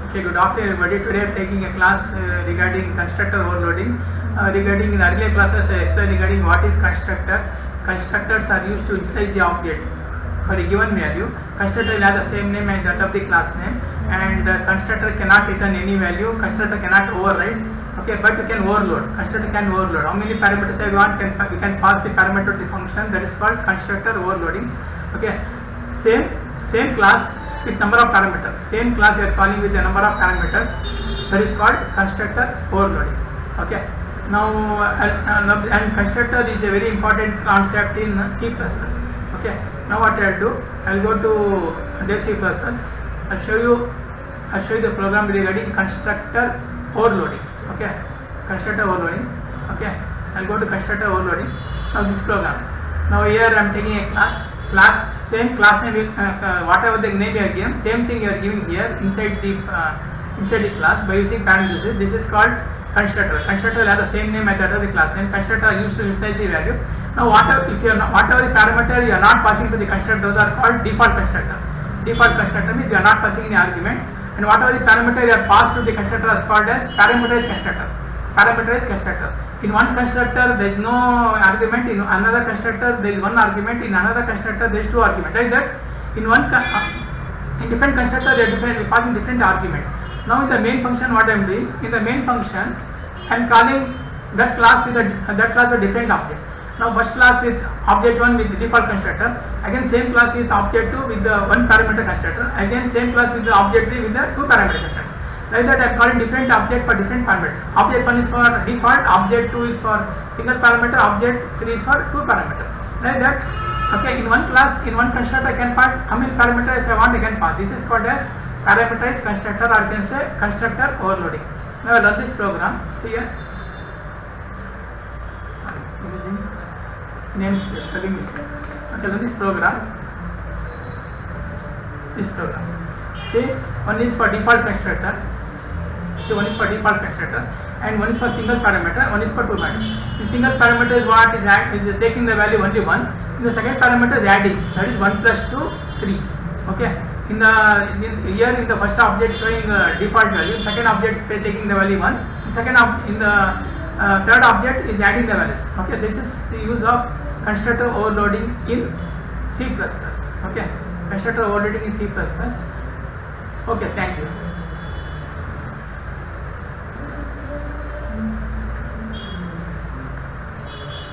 Okay, good afternoon everybody. Today I am taking a class regarding constructor overloading. Regarding in earlier classes I explained regarding what is constructor. Constructors are used to initialize the object for a given value. Constructor will have the same name as that of the class name, and constructor cannot return any value. Constructor cannot override. Okay, but you can overload. Constructor can overload. How many parameters I want, we can pass the parameter to the function. That is called constructor overloading. Okay, same class with number of parameters. Same class you are calling with the number of parameters. That is called constructor overloading. Okay. Now and constructor is a very important concept in C++. Okay. Now what I will do, I will go to Dev C++. I'll show you the program regarding constructor overloading. Okay. Constructor overloading. Okay. I'll go to constructor overloading. Now this program. Now here I am taking a class. Same class name, whatever the name you are given, same thing you are giving here inside the class by using parentheses. This is called constructor. Constructor will have the same name as that of the class name. Constructor are used to initialize the value. Now whatever the parameter you are not passing to the constructor, those are called default constructor. Default constructor means you are not passing any argument, and whatever the parameter you are passed to the constructor is called as parameterized constructor. Parameterized constructor. In one constructor there is no argument, in another constructor there is one argument, in another constructor there is two arguments. Like that, in different constructor they are passing different argument. Now in the main function what I am doing, in the main function I am calling that class with a different object. Now first class with object 1 with the default constructor, again same class with object 2 with the one parameter constructor, again same class with the object 3 with the two parameter constructor. Like that I am calling different object for different parameter. Object 1 is for default, object 2 is for single parameter, object 3 is for two parameter. Like that, okay, in one class, in one constructor I can pass how many parameters I want I can pass. This is called as parameterized constructor, or you can say constructor overloading. Now I run this program. See here. Name spelling mistake. Okay, run this program. See, one is for default constructor. One is for default constructor, and one is for single parameter, one is for two parameters. In single parameter is what is taking the value only 1. In the second parameter is adding, that is 1 plus 2, 3. Okay. In the first object showing default value, second object is taking the value 1. In the third object is adding the values. Okay. This is the use of constructor overloading in C++. Okay. Constructor overloading in C++. Okay. Thank you.